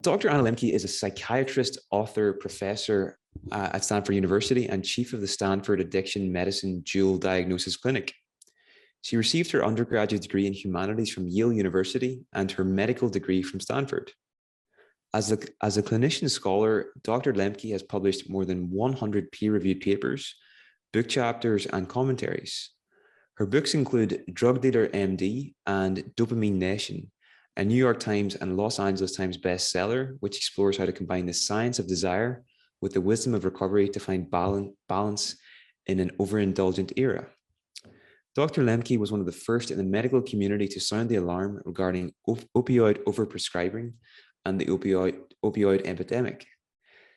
Dr. Anna Lembke is a psychiatrist, author, professor at Stanford University, and chief of the Stanford Addiction Medicine Dual Diagnosis Clinic. She received her undergraduate degree in Humanities from Yale University and her medical degree from Stanford. As a clinician scholar, Dr. Lembke has published more than 100 peer-reviewed papers, book chapters, and commentaries. Her books include Drug Dealer MD and Dopamine Nation, a New York Times and Los Angeles Times bestseller, which explores how to combine the science of desire with the wisdom of recovery to find balance in an overindulgent era. Dr. Lembke was one of the first in the medical community to sound the alarm regarding opioid overprescribing and the opioid epidemic.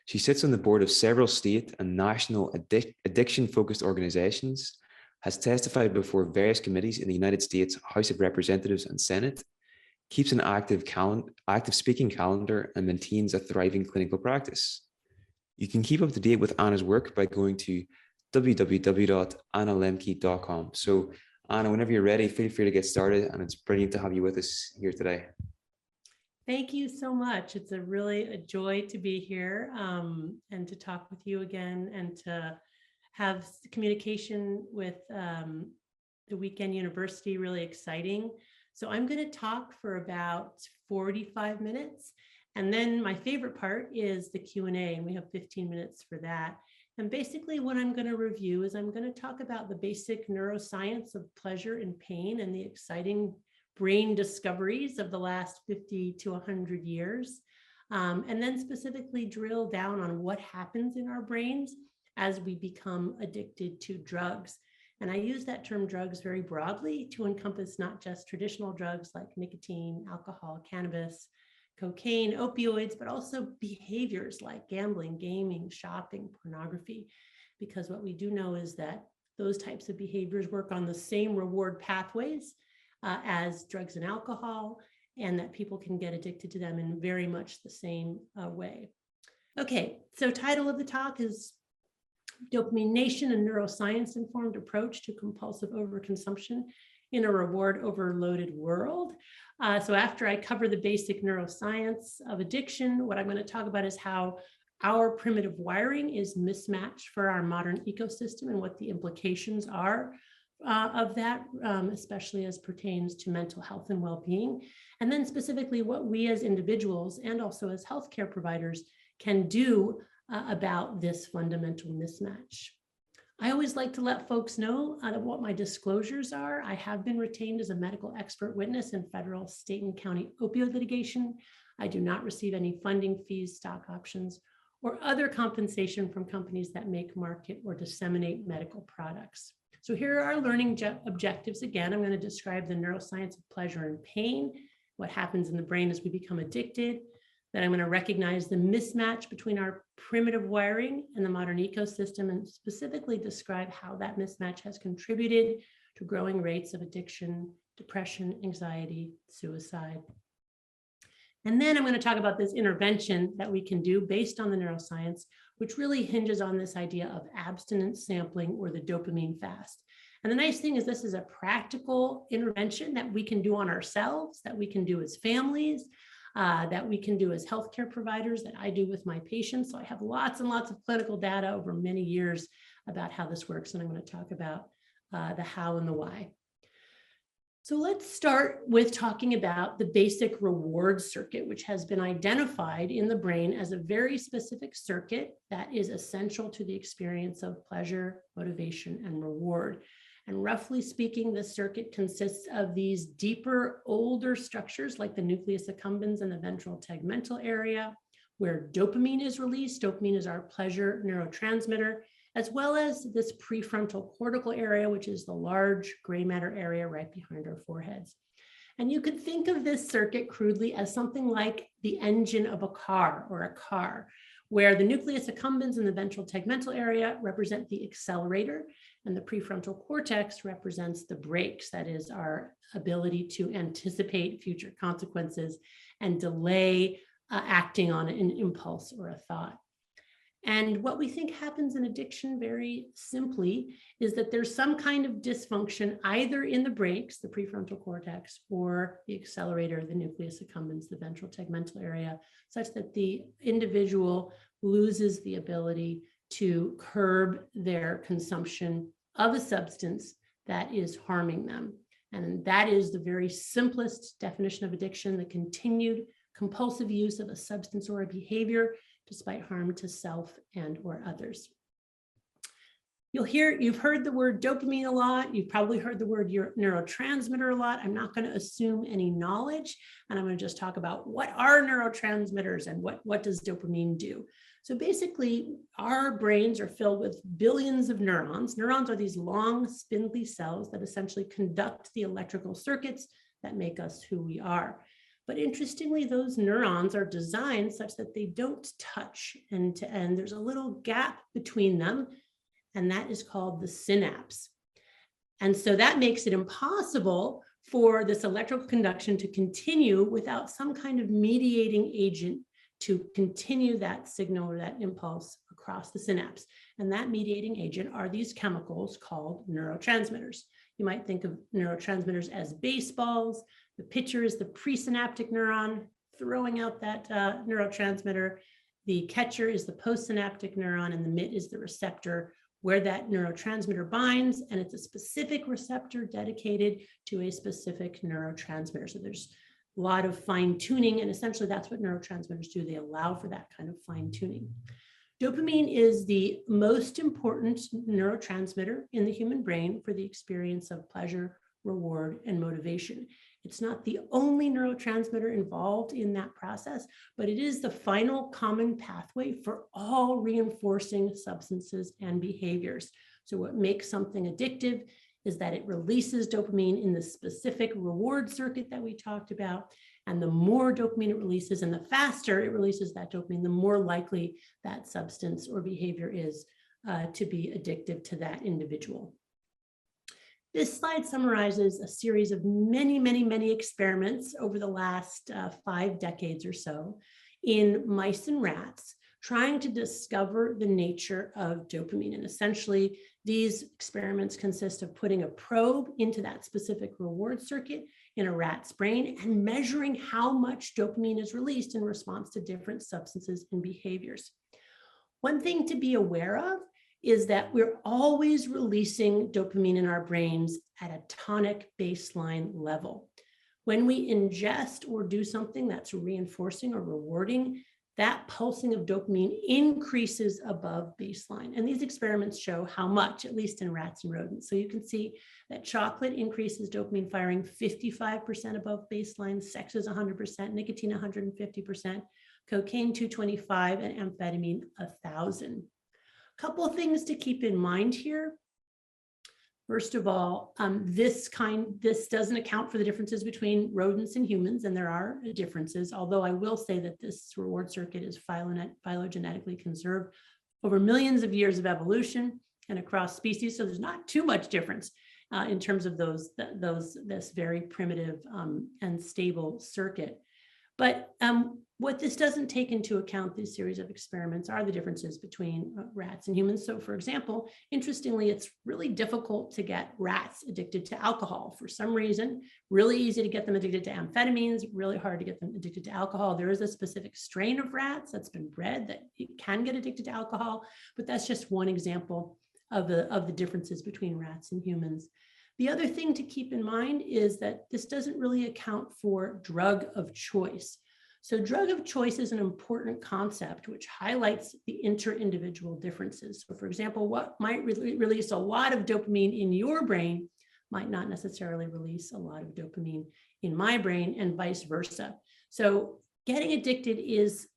She sits on the board of several state and national addiction-focused organizations, has testified before various committees in the United States House of Representatives and Senate, keeps an active speaking calendar, and maintains a thriving clinical practice. You can keep up to date with Anna's work by going to www.annalemke.com. So Anna, whenever you're ready, feel free to get started, and it's brilliant to have you with us here today. Thank you so much. It's really a joy to be here and to talk with you again and to have communication with the Weekend University, really exciting. So I'm going to talk for about 45 minutes. And then my favorite part is the Q&A, and we have 15 minutes for that. And basically what I'm going to review is I'm going to talk about the basic neuroscience of pleasure and pain and the exciting brain discoveries of the last 50 to 100 years, and then specifically drill down on what happens in our brains as we become addicted to drugs. And I use that term drugs very broadly to encompass not just traditional drugs like nicotine, alcohol, cannabis, cocaine, opioids, but also behaviors like gambling, gaming, shopping, pornography, because what we do know is that those types of behaviors work on the same reward pathways as drugs and alcohol, and that people can get addicted to them in very much the same way. Okay, so title of the talk is Dopamine Nation, a Neuroscience-Informed Approach to Compulsive Overconsumption in a Reward Overloaded World. So after I cover the basic neuroscience of addiction, what I'm going to talk about is how our primitive wiring is mismatched for our modern ecosystem and what the implications are of that, especially as pertains to mental health and well-being, and then specifically what we as individuals and also as healthcare providers can do about this fundamental mismatch. I always like to let folks know what my disclosures are. I have been retained as a medical expert witness in federal, state, and county opioid litigation. I do not receive any funding, fees, stock options, or other compensation from companies that make, market, or disseminate medical products. So here are our learning objectives. Again, I'm going to describe the neuroscience of pleasure and pain, what happens in the brain as we become addicted. Then I'm going to recognize the mismatch between our primitive wiring and the modern ecosystem, and specifically describe how that mismatch has contributed to growing rates of addiction, depression, anxiety, suicide. And then I'm going to talk about this intervention that we can do based on the neuroscience, which really hinges on this idea of abstinence sampling, or the dopamine fast. And the nice thing is this is a practical intervention that we can do on ourselves, that we can do as families, that we can do as healthcare providers, that I do with my patients. So I have lots and lots of clinical data over many years about how this works. And I'm going to talk about the how and the why. So let's start with talking about the basic reward circuit, which has been identified in the brain as a very specific circuit that is essential to the experience of pleasure, motivation, and reward. And roughly speaking, this circuit consists of these deeper, older structures like the nucleus accumbens and the ventral tegmental area, where dopamine is released. Dopamine is our pleasure neurotransmitter, as well as this prefrontal cortical area, which is the large gray matter area right behind our foreheads. And you could think of this circuit crudely as something like the engine of a car, where the nucleus accumbens and the ventral tegmental area represent the accelerator, and the prefrontal cortex represents the brakes, that is our ability to anticipate future consequences and delay acting on an impulse or a thought. And what we think happens in addiction, very simply, is that there's some kind of dysfunction either in the brakes, the prefrontal cortex, or the accelerator, the nucleus accumbens, the ventral tegmental area, such that the individual loses the ability to curb their consumption of a substance that is harming them. And that is the very simplest definition of addiction, the continued compulsive use of a substance or a behavior despite harm to self and or others. You've heard the word dopamine a lot. You've probably heard the word neurotransmitter a lot. I'm not going to assume any knowledge, and I'm going to just talk about what are neurotransmitters and what does dopamine do. So basically, our brains are filled with billions of neurons. Neurons are these long, spindly cells that essentially conduct the electrical circuits that make us who we are. But interestingly, those neurons are designed such that they don't touch end to end. There's a little gap between them, and that is called the synapse. And so that makes it impossible for this electrical conduction to continue without some kind of mediating agent to continue that signal or that impulse across the synapse. And that mediating agent are these chemicals called neurotransmitters. You might think of neurotransmitters as baseballs. The pitcher is the presynaptic neuron throwing out that neurotransmitter. The catcher is the postsynaptic neuron, and the mitt is the receptor where that neurotransmitter binds, and it's a specific receptor dedicated to a specific neurotransmitter. So there's a lot of fine tuning, and essentially that's what neurotransmitters do. They allow for that kind of fine tuning. Dopamine is the most important neurotransmitter in the human brain for the experience of pleasure, reward, and motivation. It's not the only neurotransmitter involved in that process, but it is the final common pathway for all reinforcing substances and behaviors. So what makes something addictive is that it releases dopamine in the specific reward circuit that we talked about. And the more dopamine it releases and the faster it releases that dopamine, the more likely that substance or behavior is to be addictive to that individual. This slide summarizes a series of many experiments over the last 5 decades or so in mice and rats, trying to discover the nature of dopamine. And essentially, these experiments consist of putting a probe into that specific reward circuit in a rat's brain and measuring how much dopamine is released in response to different substances and behaviors. One thing to be aware of is that we're always releasing dopamine in our brains at a tonic baseline level. When we ingest or do something that's reinforcing or rewarding, that pulsing of dopamine increases above baseline. And these experiments show how much, at least in rats and rodents. So you can see that chocolate increases dopamine firing 55% above baseline, sex is 100%, nicotine 150%, cocaine 225, and amphetamine 1,000. Couple of things to keep in mind here. First of all, this doesn't account for the differences between rodents and humans, and there are differences, although I will say that this reward circuit is phylogenetically conserved over millions of years of evolution and across species, so there's not too much difference in terms of this very primitive and stable circuit. But what this doesn't take into account, these series of experiments, are the differences between rats and humans. So for example, interestingly, it's really difficult to get rats addicted to alcohol. For some reason, really easy to get them addicted to amphetamines, really hard to get them addicted to alcohol. There is a specific strain of rats that's been bred that can get addicted to alcohol, but that's just one example of the differences between rats and humans. The other thing to keep in mind is that this doesn't really account for drug of choice. So drug of choice is an important concept which highlights the inter-individual differences. So for example, what might release a lot of dopamine in your brain might not necessarily release a lot of dopamine in my brain, and vice versa. So getting addicted is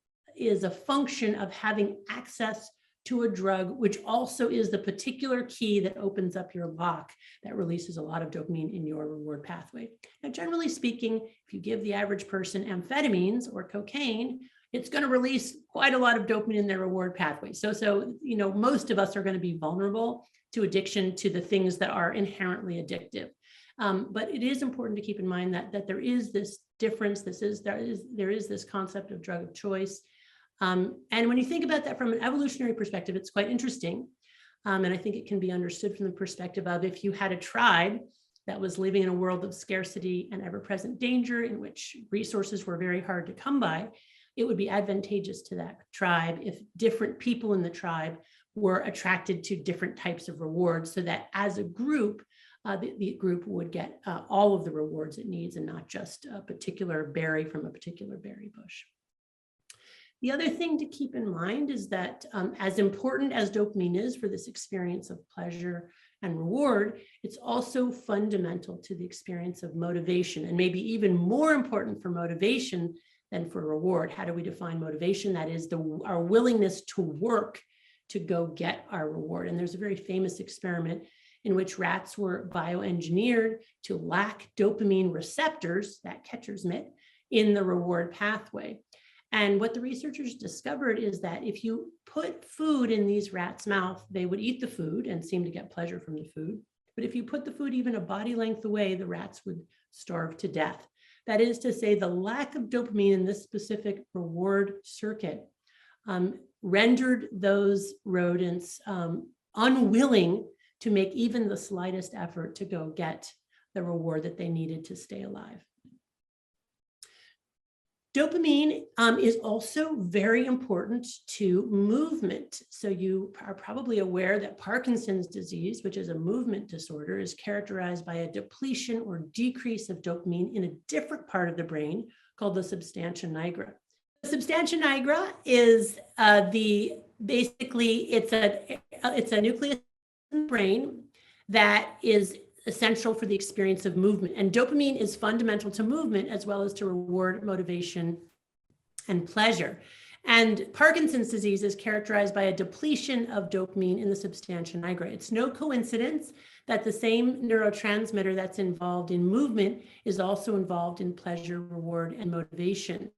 a function of having access to a drug, which also is the particular key that opens up your lock that releases a lot of dopamine in your reward pathway. Now, generally speaking, if you give the average person amphetamines or cocaine, it's going to release quite a lot of dopamine in their reward pathway. So most of us are going to be vulnerable to addiction to the things that are inherently addictive. But it is important to keep in mind that there is this difference. There is this concept of drug of choice. And when you think about that from an evolutionary perspective, it's quite interesting. And I think it can be understood from the perspective of if you had a tribe that was living in a world of scarcity and ever-present danger in which resources were very hard to come by, it would be advantageous to that tribe if different people in the tribe were attracted to different types of rewards, so that as a group, the group would get all of the rewards it needs and not just a particular berry from a particular berry bush. The other thing to keep in mind is that as important as dopamine is for this experience of pleasure and reward, it's also fundamental to the experience of motivation, and maybe even more important for motivation than for reward. How do we define motivation? That is our willingness to work to go get our reward. And there's a very famous experiment in which rats were bioengineered to lack dopamine receptors, that catcher's mitt, in the reward pathway. And what the researchers discovered is that if you put food in these rats' mouth, they would eat the food and seem to get pleasure from the food. But if you put the food even a body length away, the rats would starve to death. That is to say, the lack of dopamine in this specific reward circuit rendered those rodents unwilling to make even the slightest effort to go get the reward that they needed to stay alive. Dopamine is also very important to movement. So you are probably aware that Parkinson's disease, which is a movement disorder, is characterized by a depletion or decrease of dopamine in a different part of the brain called the substantia nigra. The substantia nigra is it's a nucleus in the brain that is essential for the experience of movement. And dopamine is fundamental to movement as well as to reward, motivation, and pleasure. And Parkinson's disease is characterized by a depletion of dopamine in the substantia nigra. It's no coincidence that the same neurotransmitter that's involved in movement is also involved in pleasure, reward, and motivation.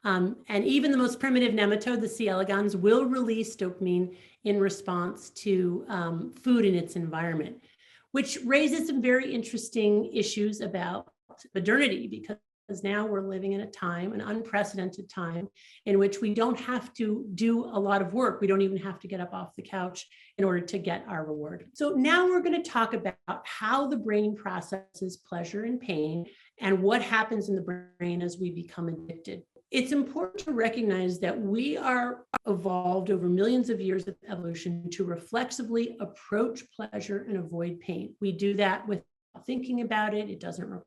And even the most primitive nematode, the C. elegans, will release dopamine in response to food in its environment, which raises some very interesting issues about modernity, because now we're living in a time, an unprecedented time, in which we don't have to do a lot of work. We don't even have to get up off the couch in order to get our reward. So now we're going to talk about how the brain processes pleasure and pain and what happens in the brain as we become addicted. It's important to recognize that we are evolved over millions of years of evolution to reflexively approach pleasure and avoid pain. We do that without thinking about it. It doesn't require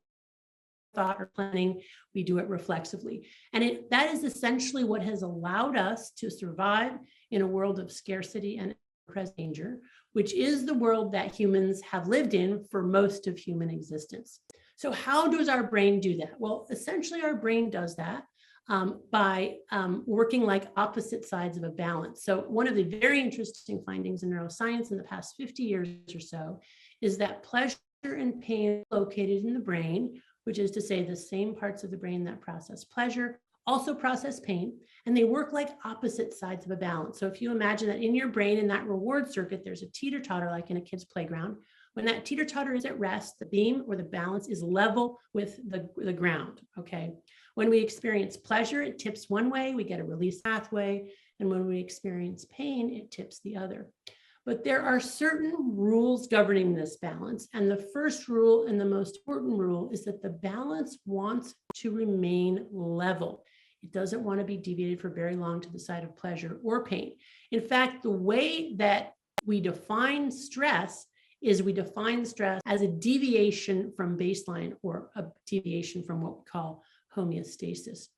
thought or planning. We do it reflexively. And that is essentially what has allowed us to survive in a world of scarcity and present danger, which is the world that humans have lived in for most of human existence. So how does our brain do that? Well, essentially our brain does that by working like opposite sides of a balance. So one of the very interesting findings in neuroscience in the past 50 years or so is that pleasure and pain are located in the brain, which is to say the same parts of the brain that process pleasure also process pain, and they work like opposite sides of a balance. So if you imagine that in your brain, in that reward circuit, there's a teeter-totter like in a kid's playground. When that teeter-totter is at rest, the beam or the balance is level with the ground, okay? When we experience pleasure, it tips one way, we get a release pathway, and when we experience pain, it tips the other. But there are certain rules governing this balance, and the first rule and the most important rule is that the balance wants to remain level. It doesn't want to be deviated for very long to the side of pleasure or pain. In fact, the way that we define stress is we define stress as a deviation from baseline or a deviation from what we call homeostasis,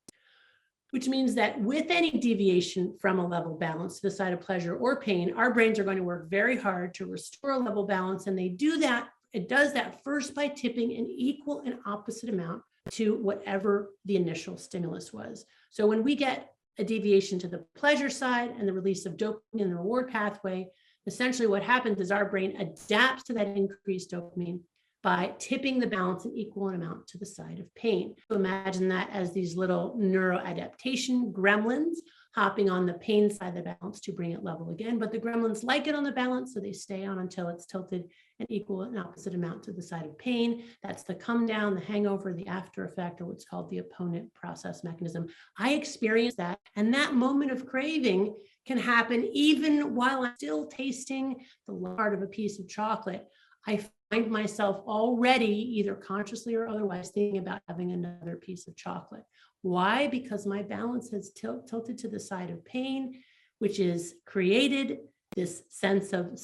which means that with any deviation from a level balance to the side of pleasure or pain, our brains are going to work very hard to restore a level balance. And they do that, it does that first by tipping an equal and opposite amount to whatever the initial stimulus was. So when we get a deviation to the pleasure side and the release of dopamine in the reward pathway, essentially what happens is our brain adapts to that increased dopamine by tipping the balance an equal amount to the side of pain. So imagine that as these little neuroadaptation gremlins hopping on the pain side of the balance to bring it level again. But the gremlins like it on the balance, so they stay on until it's tilted an equal and opposite amount to the side of pain. That's the come down, the hangover, the after effect, or what's called the opponent process mechanism. I experienced that, and that moment of craving can happen even while I'm still tasting the part of a piece of chocolate. I find myself already, either consciously or otherwise, thinking about having another piece of chocolate. Why? Because my balance has tilted to the side of pain, which is created this sense of,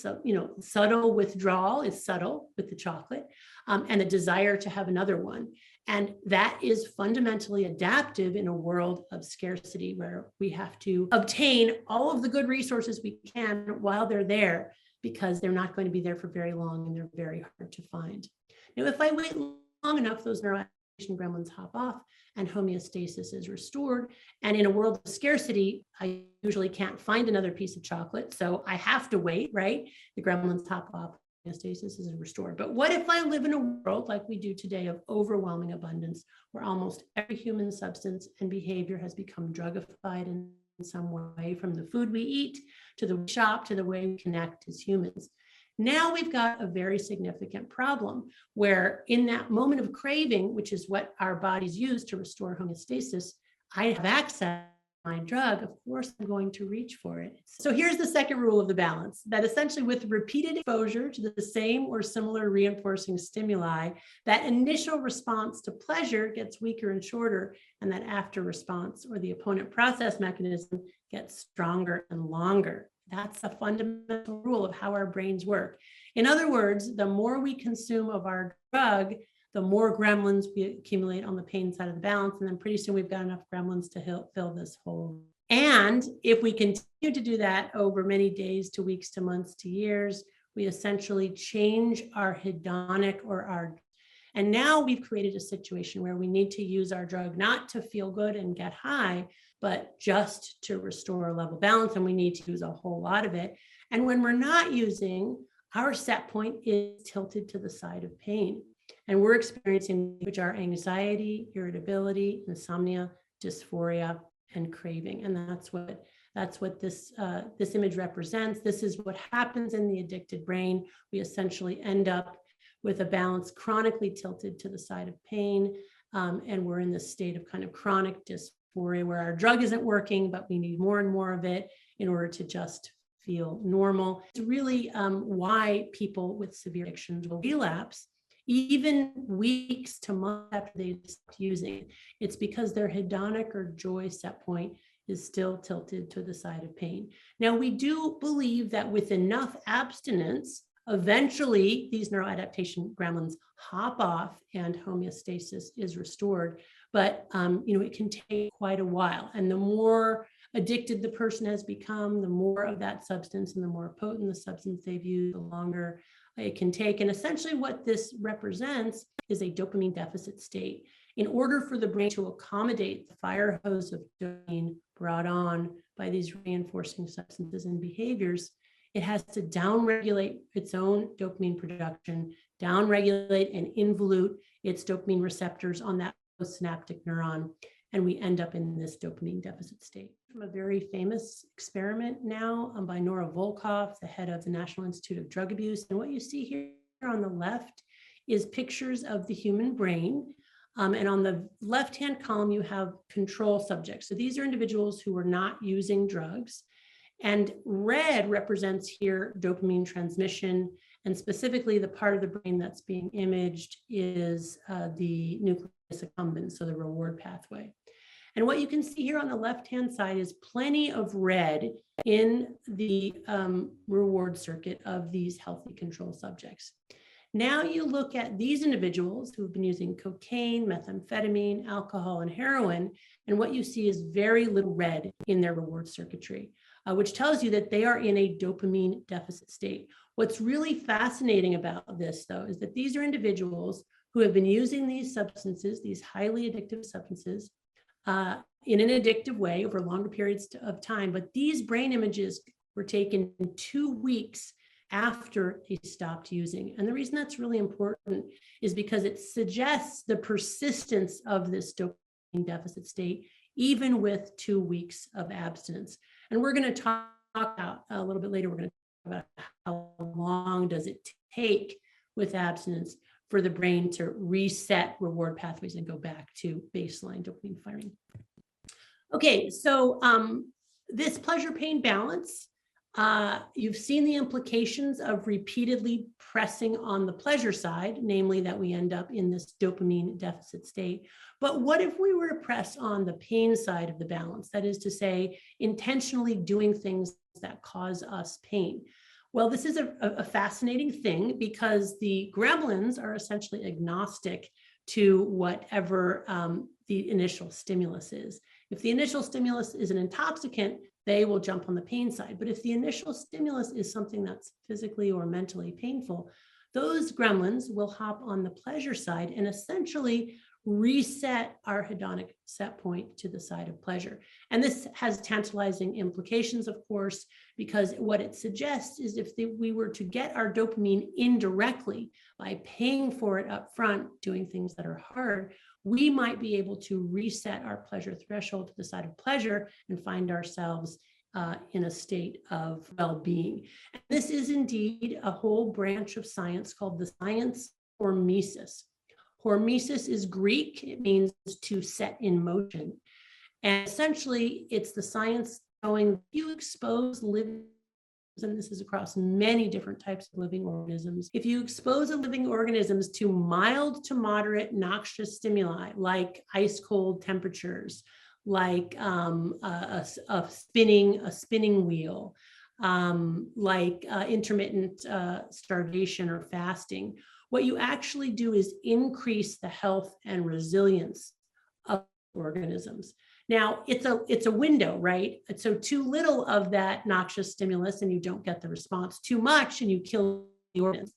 subtle withdrawal is subtle with the chocolate, and a desire to have another one. And that is fundamentally adaptive in a world of scarcity where we have to obtain all of the good resources we can while they're there, because they're not going to be there for very long and they're very hard to find. Now, if I wait long enough, those neuroadaptation gremlins hop off and homeostasis is restored. And in a world of scarcity, I usually can't find another piece of chocolate, so I have to wait, right? The gremlins hop off, homeostasis is restored. But what if I live in a world like we do today of overwhelming abundance, where almost every human substance and behavior has become drugified in some way, from the food we eat to the shop to the way we connect as humans? Now we've got a very significant problem where in that moment of craving, which is what our bodies use to restore homeostasis, I have access to my drug, of course I'm going to reach for it. So here's the second rule of the balance, that essentially with repeated exposure to the same or similar reinforcing stimuli, that initial response to pleasure gets weaker and shorter, and that after response, or the opponent process mechanism, gets stronger and longer. That's a fundamental rule of how our brains work. In other words, the more we consume of our drug, the more gremlins we accumulate on the pain side of the balance. And then pretty soon we've got enough gremlins to fill this hole. And if we continue to do that over many days to weeks to months to years, we essentially change our hedonic and now we've created a situation where we need to use our drug not to feel good and get high, but just to restore a level balance. And we need to use a whole lot of it. And when we're not using, our set point is tilted to the side of pain. And we're experiencing, which are anxiety, irritability, insomnia, dysphoria, and craving. And that's what this image represents. This is what happens in the addicted brain. We essentially end up with a balance chronically tilted to the side of pain. And we're in this state of kind of chronic dysphoria where our drug isn't working, but we need more and more of it in order to just feel normal. It's really why people with severe addictions will relapse even weeks to months after they stopped using. It's because their hedonic or joy set point is still tilted to the side of pain. Now, we do believe that with enough abstinence, eventually these neuroadaptation gremlins hop off and homeostasis is restored. But it can take quite a while. And the more addicted the person has become, the more of that substance and the more potent the substance they've used, the longer it can take. And essentially what this represents is a dopamine deficit state. In order for the brain to accommodate the fire hose of dopamine brought on by these reinforcing substances and behaviors, it has to downregulate its own dopamine production, downregulate and involute its dopamine receptors on that synaptic neuron, and we end up in this dopamine deficit state. From a very famous experiment now by Nora Volkoff, the head of the National Institute of Drug Abuse. And what you see here on the left is pictures of the human brain. And on the left-hand column, you have control subjects. So these are individuals who were not using drugs. And red represents here dopamine transmission. And specifically, the part of the brain that's being imaged is the nucleus accumbens, so the reward pathway. And what you can see here on the left-hand side is plenty of red in the reward circuit of these healthy control subjects. Now you look at these individuals who have been using cocaine, methamphetamine, alcohol, and heroin, and what you see is very little red in their reward circuitry, which tells you that they are in a dopamine deficit state. What's really fascinating about this, though, is that these are individuals who have been using these substances, these highly addictive substances, in an addictive way over longer periods of time. But these brain images were taken 2 weeks after they stopped using. And the reason that's really important is because it suggests the persistence of this dopamine deficit state even with 2 weeks of abstinence. And we're going to talk about a little bit later, we're going to talk about how long does it take with abstinence for the brain to reset reward pathways and go back to baseline dopamine firing. Okay, so this pleasure-pain balance, you've seen the implications of repeatedly pressing on the pleasure side, namely that we end up in this dopamine deficit state. But what if we were to press on the pain side of the balance? That is to say, intentionally doing things that cause us pain. Well, this is a fascinating thing because the gremlins are essentially agnostic to whatever the initial stimulus is. If the initial stimulus is an intoxicant, they will jump on the pain side. But if the initial stimulus is something that's physically or mentally painful, those gremlins will hop on the pleasure side and essentially reset our hedonic set point to the side of pleasure. And this has tantalizing implications, of course, because what it suggests is if we were to get our dopamine indirectly by paying for it up front, doing things that are hard, we might be able to reset our pleasure threshold to the side of pleasure and find ourselves in a state of well-being. And this is indeed a whole branch of science called the science hormesis. Hormesis is Greek. It means to set in motion. And essentially, it's the science showing if you expose living, and this is across many different types of living organisms, if you expose living organisms to mild to moderate noxious stimuli, like ice cold temperatures, like a spinning wheel, like intermittent starvation or fasting, what you actually do is increase the health and resilience of organisms. Now, it's a window, right? So too little of that noxious stimulus and you don't get the response. Too much and you kill the organism.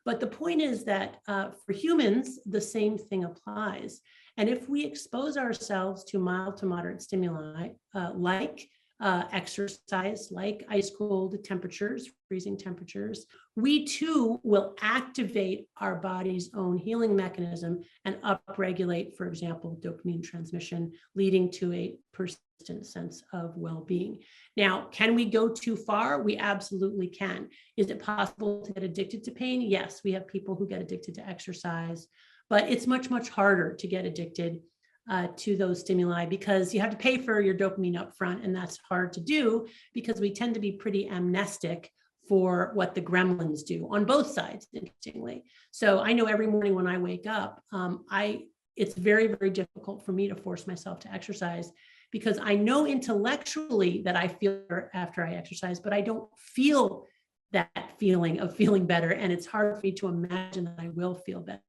But the point is that for humans, the same thing applies. And if we expose ourselves to mild to moderate stimuli, like exercise, like ice cold temperatures, freezing temperatures, we too will activate our body's own healing mechanism and upregulate, for example, dopamine transmission, leading to a persistent sense of well-being. Now, can we go too far? We absolutely can. Is it possible to get addicted to pain? Yes, we have people who get addicted to exercise, but it's much, much harder to get addicted to those stimuli because you have to pay for your dopamine up front, and that's hard to do because we tend to be pretty amnestic for what the gremlins do on both sides, interestingly. So I know every morning when I wake up, it's very, very difficult for me to force myself to exercise because I know intellectually that I feel better after I exercise, but I don't feel that feeling of feeling better, and it's hard for me to imagine that I will feel better.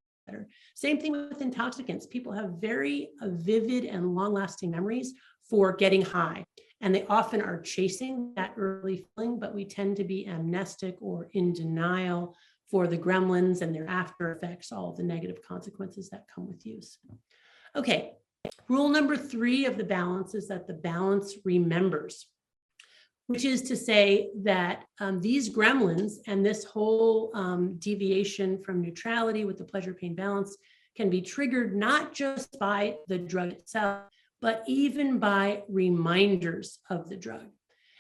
Same thing with intoxicants. People have very vivid and long-lasting memories for getting high, and they often are chasing that early feeling, but we tend to be amnestic or in denial for the gremlins and their after effects, all of the negative consequences that come with use. Okay, rule number 3 of the balance is that the balance remembers, which is to say that these gremlins and this whole deviation from neutrality with the pleasure-pain balance can be triggered not just by the drug itself, but even by reminders of the drug.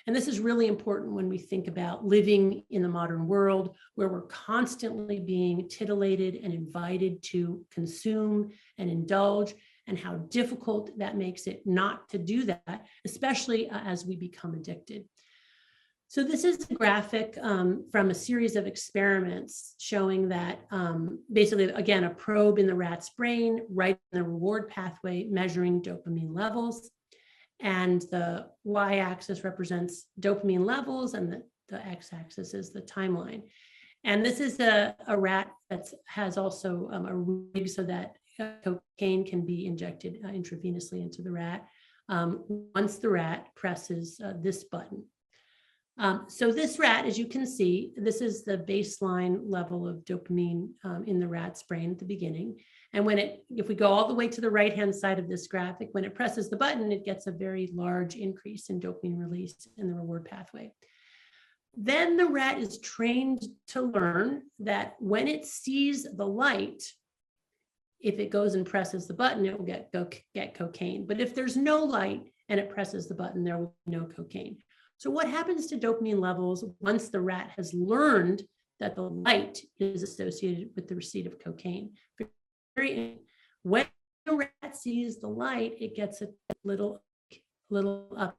And this is really important when we think about living in the modern world where we're constantly being titillated and invited to consume and indulge, and how difficult that makes it not to do that, especially as we become addicted. So this is a graphic from a series of experiments showing that basically, again, a probe in the rat's brain, right in the reward pathway, measuring dopamine levels. And the y-axis represents dopamine levels and the x-axis is the timeline. And this is a rat that has also a rig so that cocaine can be injected intravenously into the rat once the rat presses this button. So this rat, as you can see, this is the baseline level of dopamine in the rat's brain at the beginning. And if we go all the way to the right-hand side of this graphic, when it presses the button, it gets a very large increase in dopamine release in the reward pathway. Then the rat is trained to learn that when it sees the light, if it goes and presses the button, it will get cocaine. But if there's no light and it presses the button, there will be no cocaine. So what happens to dopamine levels once the rat has learned that the light is associated with the receipt of cocaine? When the rat sees the light, it gets a little up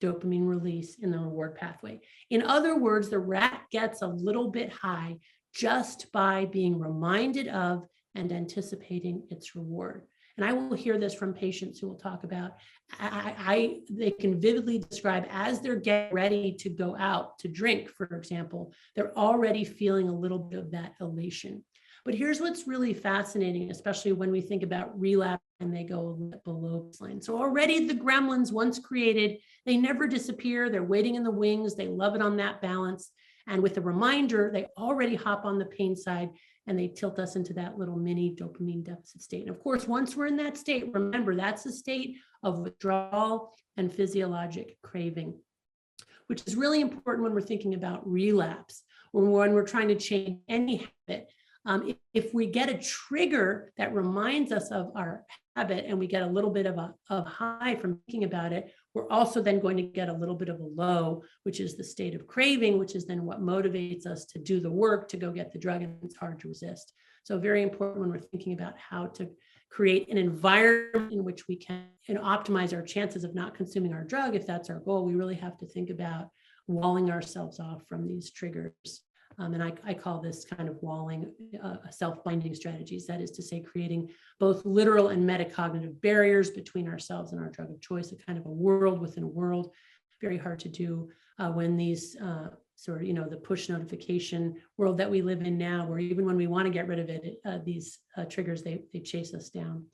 dopamine release in the reward pathway. In other words, the rat gets a little bit high just by being reminded of and anticipating its reward. And I will hear this from patients who will talk about, they can vividly describe as they're getting ready to go out to drink, for example, they're already feeling a little bit of that elation. But here's what's really fascinating, especially when we think about relapse and they go a little bit below baseline. So already the gremlins, once created, they never disappear. They're waiting in the wings. They love it on that balance. And with a reminder, they already hop on the pain side and they tilt us into that little mini dopamine deficit state. And of course, once we're in that state, remember, that's a state of withdrawal and physiologic craving, which is really important when we're thinking about relapse, or when we're trying to change any habit. If we get a trigger that reminds us of our habit and we get a little bit of a high from thinking about it, we're also then going to get a little bit of a low, which is the state of craving, which is then what motivates us to do the work to go get the drug, and it's hard to resist. So very important when we're thinking about how to create an environment in which we can optimize our chances of not consuming our drug. If that's our goal, we really have to think about walling ourselves off from these triggers. And I call this kind of walling self-binding strategies. That is to say, creating both literal and metacognitive barriers between ourselves and our drug of choice, a kind of a world within a world. Very hard to do when these the push notification world that we live in now, where even when we want to get rid of it, these triggers, they chase us down.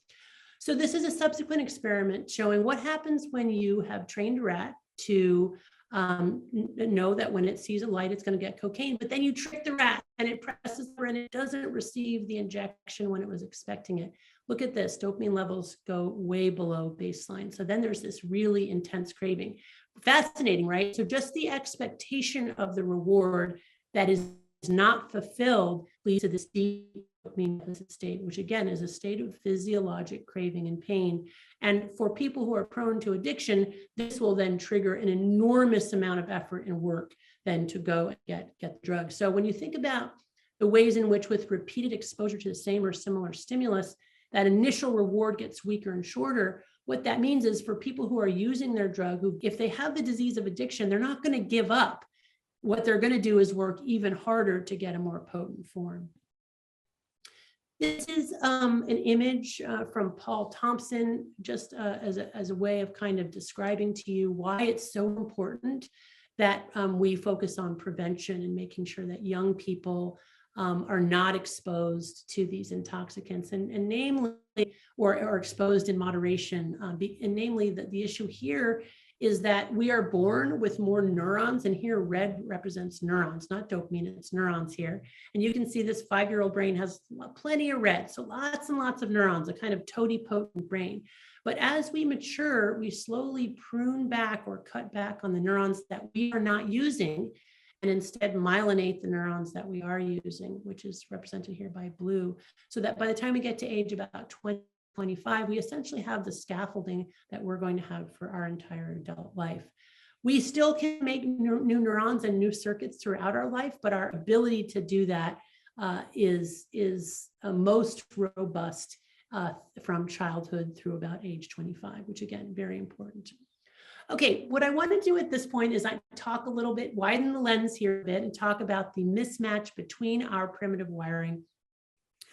So this is a subsequent experiment showing what happens when you have trained a rat to know that when it sees a light, it's going to get cocaine, but then you trick the rat and it presses her and it doesn't receive the injection when it was expecting it. Look at this, dopamine levels go way below baseline. So then there's this really intense craving. Fascinating, right? So just the expectation of the reward that is not fulfilled leads to this deep dopamine deficit state, which again is a state of physiologic craving and pain. And for people who are prone to addiction, this will then trigger an enormous amount of effort and work then to go and get the drug. So when you think about the ways in which with repeated exposure to the same or similar stimulus, that initial reward gets weaker and shorter, what that means is for people who are using their drug, who, if they have the disease of addiction, they're not going to give up. What they're going to do is work even harder to get a more potent form. This is an image from Paul Thompson, just as a way of kind of describing to you why it's so important that we focus on prevention and making sure that young people are not exposed to these intoxicants, and namely, or exposed in moderation. And namely, the issue here is that we are born with more neurons, and here red represents neurons, not dopamine, it's neurons here. And you can see this 5-year-old brain has plenty of red, so lots and lots of neurons, a kind of totipotent brain. But as we mature, we slowly prune back or cut back on the neurons that we are not using, and instead myelinate the neurons that we are using, which is represented here by blue, so that by the time we get to age about 25, we essentially have the scaffolding that we're going to have for our entire adult life. We still can make new neurons and new circuits throughout our life, but our ability to do that is most robust from childhood through about age 25, which again, very important. Okay, what I want to do at this point is I talk a little bit, widen the lens here a bit, and talk about the mismatch between our primitive wiring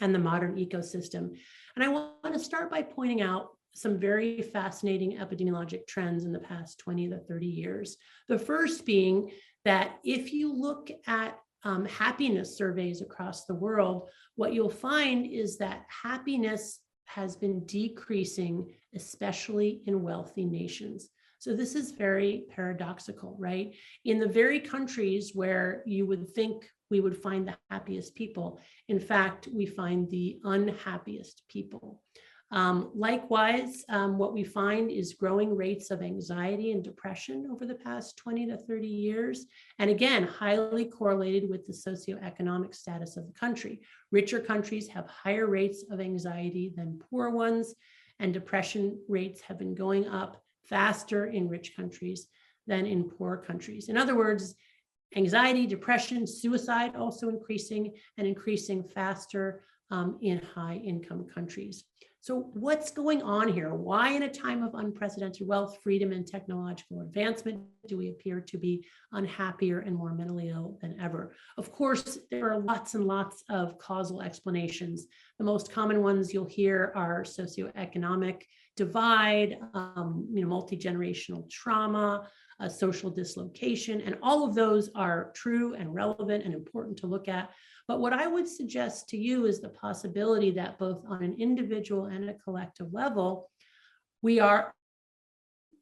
and the modern ecosystem. And I want to start by pointing out some very fascinating epidemiologic trends in the past 20 to 30 years. The first being that if you look at happiness surveys across the world, what you'll find is that happiness has been decreasing, especially in wealthy nations. So this is very paradoxical, right? In the very countries where you would think we would find the happiest people, in fact, we find the unhappiest people. Likewise, what we find is growing rates of anxiety and depression over the past 20 to 30 years. And again, highly correlated with the socioeconomic status of the country. Richer countries have higher rates of anxiety than poor ones, and depression rates have been going up faster in rich countries than in poor countries. In other words, anxiety, depression, suicide also increasing and increasing faster in high income countries. So what's going on here? Why in a time of unprecedented wealth, freedom, and technological advancement do we appear to be unhappier and more mentally ill than ever? Of course, there are lots and lots of causal explanations. The most common ones you'll hear are socioeconomic divide, multi-generational trauma, social dislocation, and all of those are true and relevant and important to look at. But what I would suggest to you is the possibility that both on an individual and a collective level, we are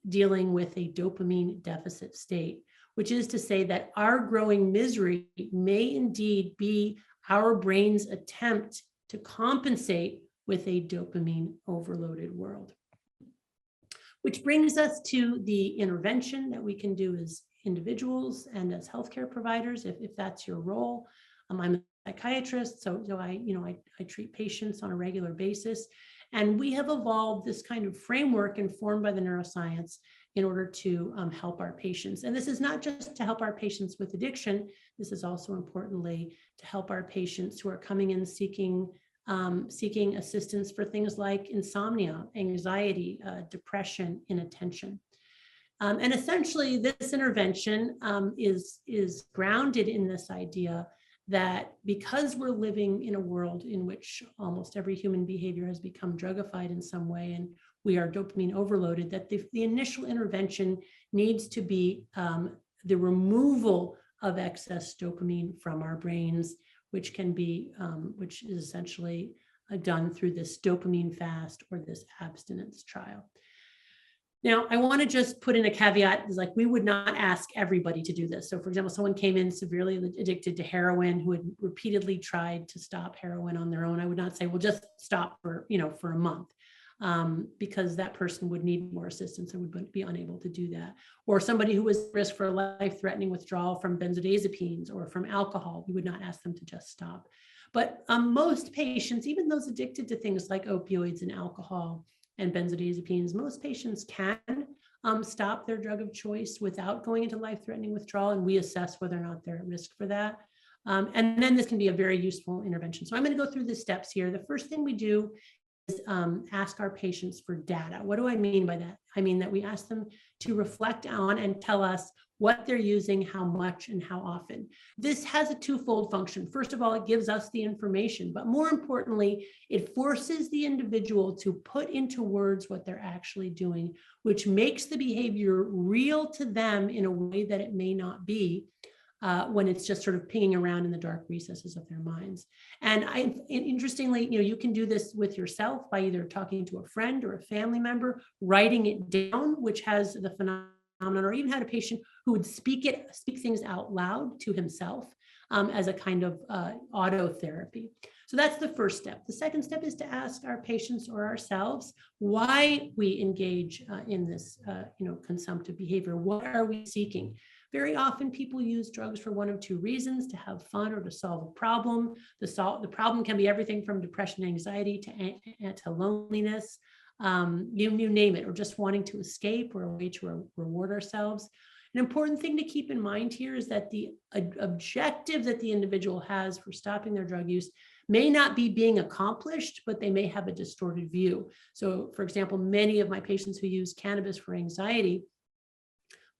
dealing with a dopamine deficit state, which is to say that our growing misery may indeed be our brain's attempt to compensate with a dopamine overloaded world. Which brings us to the intervention that we can do as individuals and as healthcare providers, if that's your role. I'm a psychiatrist, so I treat patients on a regular basis, and we have evolved this kind of framework informed by the neuroscience in order to help our patients. And this is not just to help our patients with addiction. This is also importantly to help our patients who are coming in seeking assistance for things like insomnia, anxiety, depression, inattention. And essentially, this intervention is grounded in this idea that because we're living in a world in which almost every human behavior has become drugified in some way, and we are dopamine overloaded, that the initial intervention needs to be the removal of excess dopamine from our brains, which is essentially done through this dopamine fast or this abstinence trial. Now, I want to just put in a caveat, is like we would not ask everybody to do this. So for example, someone came in severely addicted to heroin who had repeatedly tried to stop heroin on their own. I would not say, well, just stop for a month, because that person would need more assistance and would be unable to do that. Or somebody who was at risk for life-threatening withdrawal from benzodiazepines or from alcohol, we would not ask them to just stop. But most patients, even those addicted to things like opioids and alcohol and benzodiazepines, most patients can stop their drug of choice without going into life-threatening withdrawal, and we assess whether or not they're at risk for that. And then this can be a very useful intervention. So I'm going to go through the steps here. The first thing we do is ask our patients for data. What do I mean by that? I mean that we ask them to reflect on and tell us what they're using, how much, and how often. This has a twofold function. First of all, it gives us the information, but more importantly, it forces the individual to put into words what they're actually doing, which makes the behavior real to them in a way that it may not be when it's just sort of pinging around in the dark recesses of their minds. And interestingly, you can do this with yourself by either talking to a friend or a family member, writing it down, which has the phenomenon, or even had a patient who would speak things out loud to himself as a kind of auto therapy. So that's the first step. The second step is to ask our patients or ourselves why we engage in this consumptive behavior. What are we seeking? Very often people use drugs for one of two reasons: to have fun or to solve a problem. The problem can be everything from depression, anxiety to loneliness. You name it, or just wanting to escape, or a way to reward ourselves. An important thing to keep in mind here is that the objective that the individual has for stopping their drug use may not be being accomplished, but they may have a distorted view. So, for example, many of my patients who use cannabis for anxiety,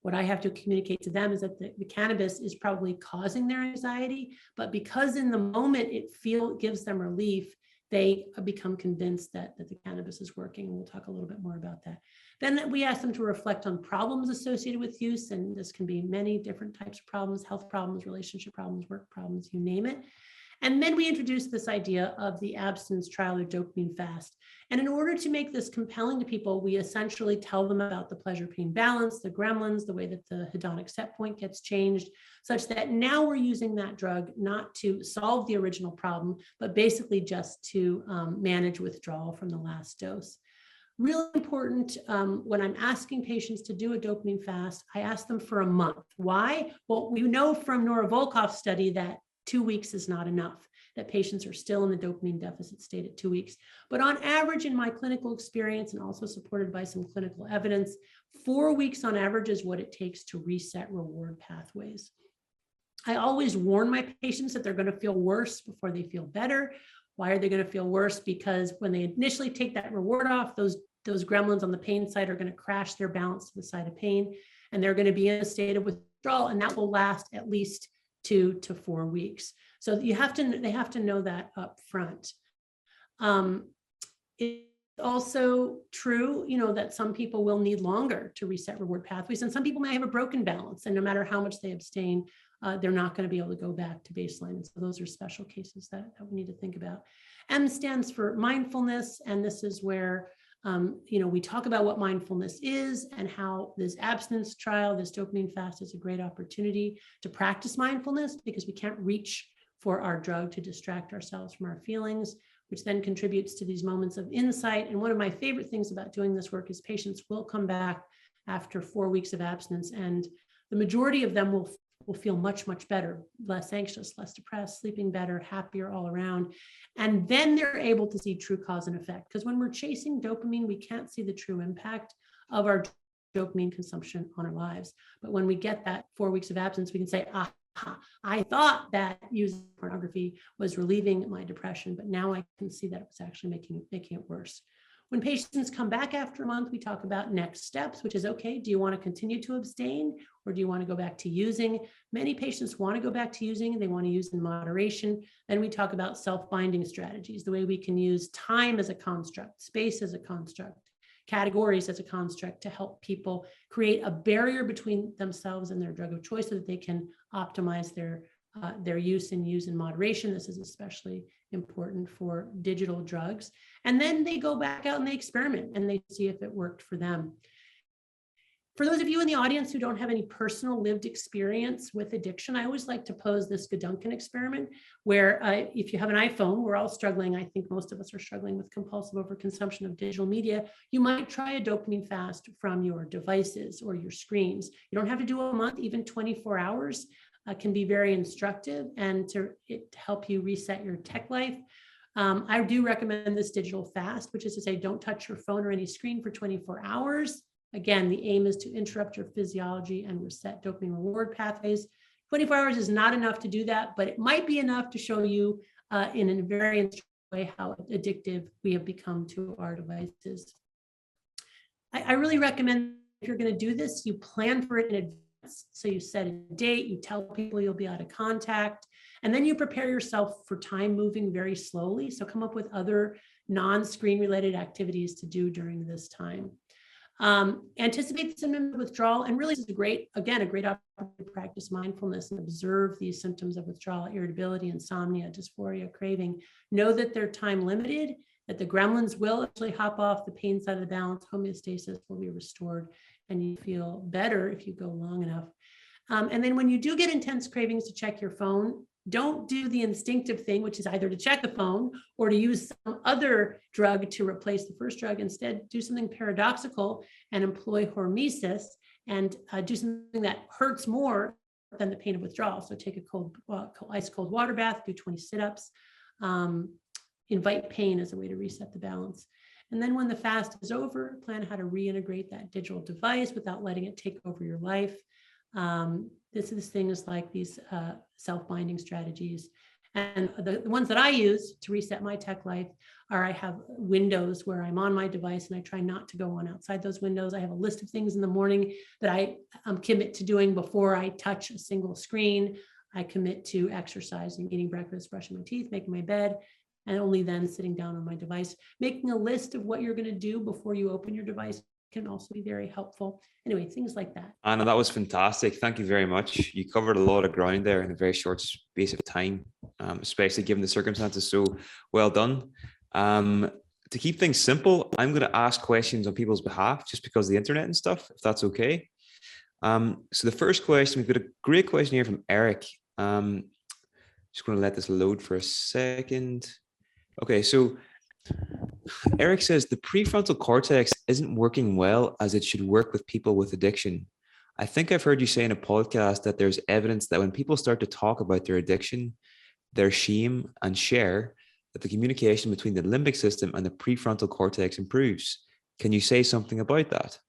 what I have to communicate to them is that the cannabis is probably causing their anxiety, but because in the moment it gives them relief, they become convinced that the cannabis is working. And we'll talk a little bit more about that. Then we ask them to reflect on problems associated with use. And this can be many different types of problems: health problems, relationship problems, work problems, you name it. And then we introduced this idea of the abstinence trial or dopamine fast. And in order to make this compelling to people, we essentially tell them about the pleasure-pain balance, the gremlins, the way that the hedonic set point gets changed, such that now we're using that drug not to solve the original problem, but basically just to manage withdrawal from the last dose. Really important, when I'm asking patients to do a dopamine fast, I ask them for a month. Why? Well, we know from Nora-Volkoff's study that 2 weeks is not enough, that patients are still in the dopamine deficit state at 2 weeks. But on average, in my clinical experience, and also supported by some clinical evidence, 4 weeks on average is what it takes to reset reward pathways. I always warn my patients that they're going to feel worse before they feel better. Why are they going to feel worse? Because when they initially take that reward off, those gremlins on the pain side are going to crash their balance to the side of pain, and they're going to be in a state of withdrawal, and that will last at least 2 to 4 weeks. So they have to know that up front. It's also true, that some people will need longer to reset reward pathways, and some people may have a broken balance, and no matter how much they abstain, they're not going to be able to go back to baseline. And so those are special cases that we need to think about. M stands for mindfulness, and this is where we talk about what mindfulness is and how this abstinence trial, this dopamine fast, is a great opportunity to practice mindfulness, because we can't reach for our drug to distract ourselves from our feelings, which then contributes to these moments of insight. And one of my favorite things about doing this work is patients will come back after 4 weeks of abstinence, and the majority of them will feel much, much better, less anxious, less depressed, sleeping better, happier all around. And then they're able to see true cause and effect. Because when we're chasing dopamine, we can't see the true impact of our dopamine consumption on our lives. But when we get that 4 weeks of abstinence, we can say, I thought that using pornography was relieving my depression, but now I can see that it was actually making it worse. When patients come back after a month, we talk about next steps, which is, okay, do you want to continue to abstain, or do you want to go back to using? Many patients want to go back to using, and they want to use in moderation. Then we talk about self-binding strategies, the way we can use time as a construct, space as a construct, categories as a construct to help people create a barrier between themselves and their drug of choice so that they can optimize their use and use in moderation. This is especially important for digital drugs. And then they go back out and they experiment and they see if it worked for them. For those of you in the audience who don't have any personal lived experience with addiction, I always like to pose this Gedunken experiment where if you have an iPhone, we're all struggling. I think most of us are struggling with compulsive overconsumption of digital media. You might try a dopamine fast from your devices or your screens. You don't have to do a month, even 24 hours can be very instructive and to help you reset your tech life. I do recommend this digital fast, which is to say, don't touch your phone or any screen for 24 hours. Again, the aim is to interrupt your physiology and reset dopamine reward pathways. 24 hours is not enough to do that, but it might be enough to show you in a very instructive way how addictive we have become to our devices. I really recommend, if you're going to do this, you plan for it in advance. So you set a date, you tell people you'll be out of contact, and then you prepare yourself for time moving very slowly. So come up with other non-screen related activities to do during this time. Anticipate the symptoms of withdrawal, and really this is a great opportunity to practice mindfulness and observe these symptoms of withdrawal, irritability, insomnia, dysphoria, craving. Know that they're time limited, that the gremlins will actually hop off the pain side of the balance, homeostasis will be restored, and you feel better if you go long enough. And then when you do get intense cravings to check your phone, don't do the instinctive thing, which is either to check the phone or to use some other drug to replace the first drug. Instead, do something paradoxical and employ hormesis and do something that hurts more than the pain of withdrawal. So take a ice cold water bath, do 20 sit-ups, invite pain as a way to reset the balance. And then when the fast is over, plan how to reintegrate that digital device without letting it take over your life. This is things like these self-binding strategies. And the ones that I use to reset my tech life are, I have windows where I'm on my device and I try not to go on outside those windows. I have a list of things in the morning that I commit to doing before I touch a single screen. I commit to exercising, eating breakfast, brushing my teeth, making my bed, and only then sitting down on my device. Making a list of what you're going to do before you open your device can also be very helpful. Anyway, things like that. Anna, that was fantastic. Thank you very much. You covered a lot of ground there in a very short space of time, especially given the circumstances. So well done. To keep things simple, I'm going to ask questions on people's behalf just because of the internet and stuff, if that's okay. So the first question, we've got a great question here from Eric. Just going to let this load for a second. Okay, so Eric says the prefrontal cortex isn't working well as it should work with people with addiction. I think I've heard you say in a podcast that there's evidence that when people start to talk about their addiction, their shame, and share, that the communication between the limbic system and the prefrontal cortex improves. Can you say something about that?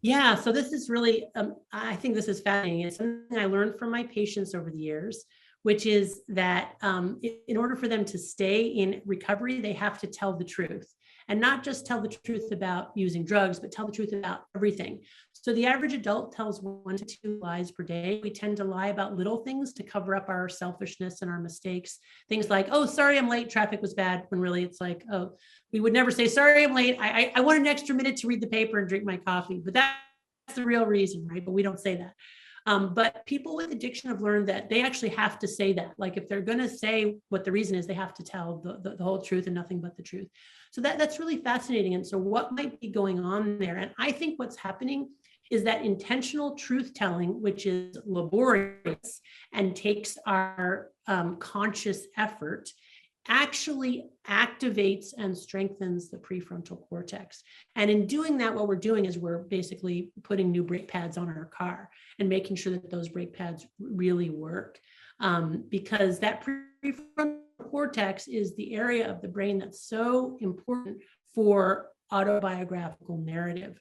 Yeah, so this is really, I think this is fascinating. It's something I learned from my patients over the years, which is that in order for them to stay in recovery, they have to tell the truth. And not just tell the truth about using drugs, but tell the truth about everything. So the average adult tells 1 to 2 lies per day. We tend to lie about little things to cover up our selfishness and our mistakes. Things like, oh, sorry, I'm late, traffic was bad, when really it's like, oh, we would never say, sorry, I'm late. I want an extra minute to read the paper and drink my coffee. But that's the real reason, right? But we don't say that. But people with addiction have learned that they actually have to say that. Like if they're going to say what the reason is, they have to tell the whole truth and nothing but the truth. So that's really fascinating. And so what might be going on there? And I think what's happening is that intentional truth telling, which is laborious and takes our conscious effort, actually activates and strengthens the prefrontal cortex. And in doing that, what we're doing is we're basically putting new brake pads on our car and making sure that those brake pads really work. Because that prefrontal cortex is the area of the brain that's so important for autobiographical narrative.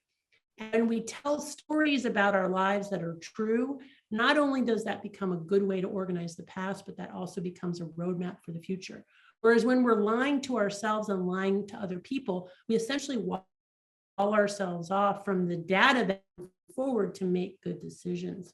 And we tell stories about our lives that are true. Not only does that become a good way to organize the past, but that also becomes a roadmap for the future. Whereas when we're lying to ourselves and lying to other people, we essentially wall ourselves off from the data that moves forward to make good decisions.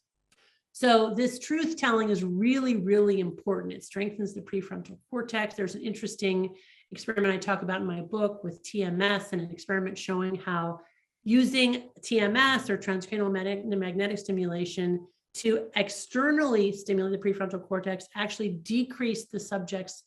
So this truth telling is really, really important. It strengthens the prefrontal cortex. There's an interesting experiment I talk about in my book with TMS, and an experiment showing how using TMS or transcranial magnetic stimulation to externally stimulate the prefrontal cortex actually decreased the subject's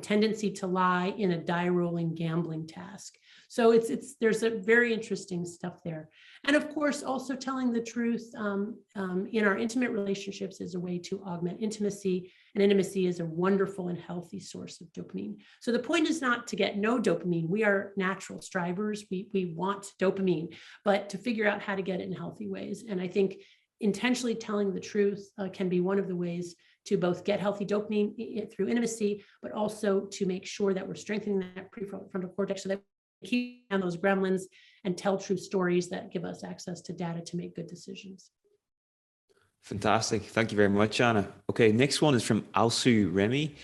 tendency to lie in a die rolling gambling task. So there's a very interesting stuff there. And of course, also telling the truth in our intimate relationships is a way to augment intimacy, and intimacy is a wonderful and healthy source of dopamine. So the point is not to get no dopamine. We are natural strivers. We want dopamine, but to figure out how to get it in healthy ways. And I think intentionally telling the truth can be one of the ways to both get healthy dopamine through intimacy, but also to make sure that we're strengthening that prefrontal cortex so that we keep down those gremlins and tell true stories that give us access to data to make good decisions. Fantastic. Thank you very much, Anna. Okay, next one is from Alsu Remy.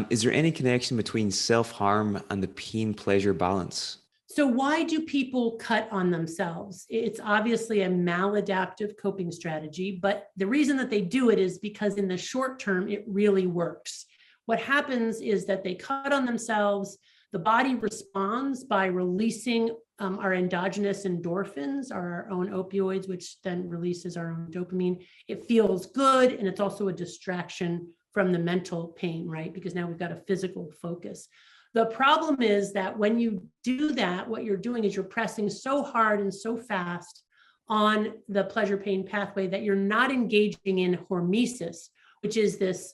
Is there any connection between self-harm and the pain-pleasure balance? So why do people cut on themselves? It's obviously a maladaptive coping strategy, but the reason that they do it is because in the short term, it really works. What happens is that they cut on themselves. The body responds by releasing our endogenous endorphins, our own opioids, which then releases our own dopamine. It feels good, and it's also a distraction from the mental pain, right? Because now we've got a physical focus. The problem is that when you do that, what you're doing is you're pressing so hard and so fast on the pleasure pain pathway that you're not engaging in hormesis, which is this,